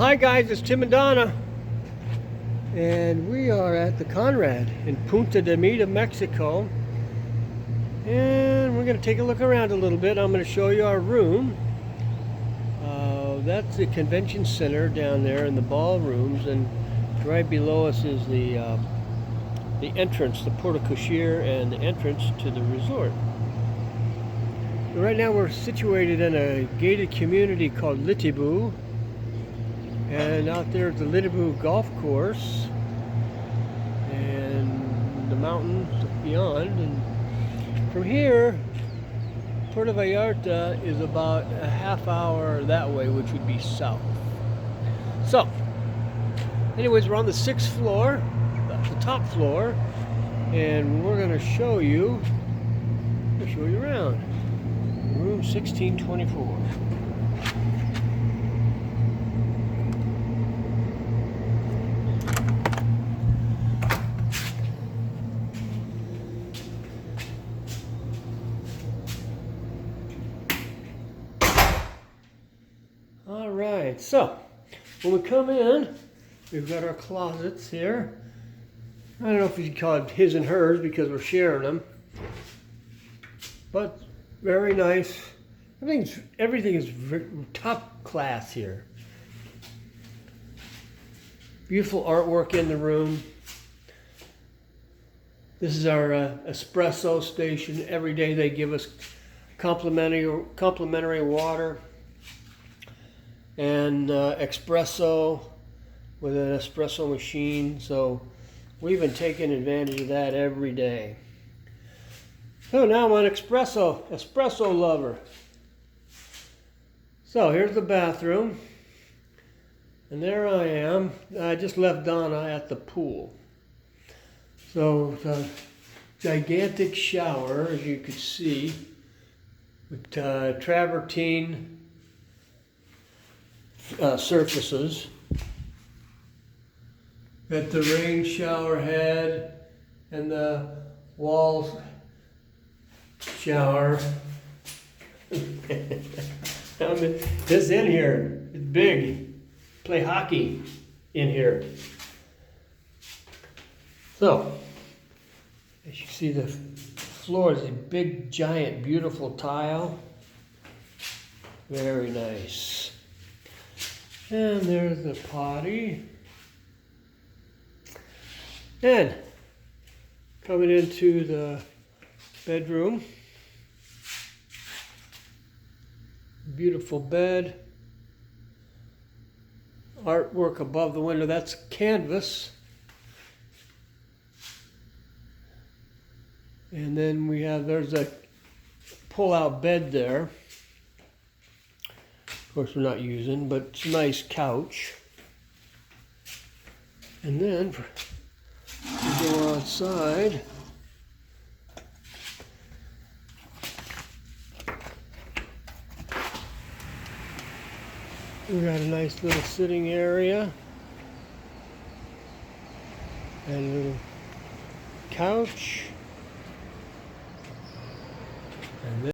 Hi guys, it's Tim and Donna, and we are at the Conrad in Punta Mita, Mexico, and we're going to take a look around a little bit. I'm going to show you our room. That's the convention center down there in the ballrooms, and right below us is the entrance, the porte cochere, and the entrance to the resort. Right now we're situated in a gated community called Litibu, and out there at the Litibu golf course and the mountains beyond. And from here, Puerto Vallarta is about a half hour that way, which would be south. So anyways, we're on the 6th floor, the top floor, and we're going to show you around room 1624. All right, so when we come in, we've got our closets here. I don't know if you can call it his and hers because we're sharing them, but very nice. Everything is top class here. Beautiful artwork in the room. This is our espresso station. Every day they give us complimentary water and espresso with an espresso machine. So we've been taking advantage of that every day. So now I'm an espresso lover. So here's the bathroom, and there I am. I just left Donna at the pool. So the gigantic shower, as you could see, with travertine surfaces. Got the rain shower head and the wall shower. This in here, it's big. Play hockey in here. So, as you see, the floor is a big, giant, beautiful tile. Very nice. And there's the potty. And coming into the bedroom. Beautiful bed. Artwork above the window, that's canvas. And then there's a pull-out bed there. Of course we're not using, but it's a nice couch. And then we go outside. We got a nice little sitting area and a little couch. And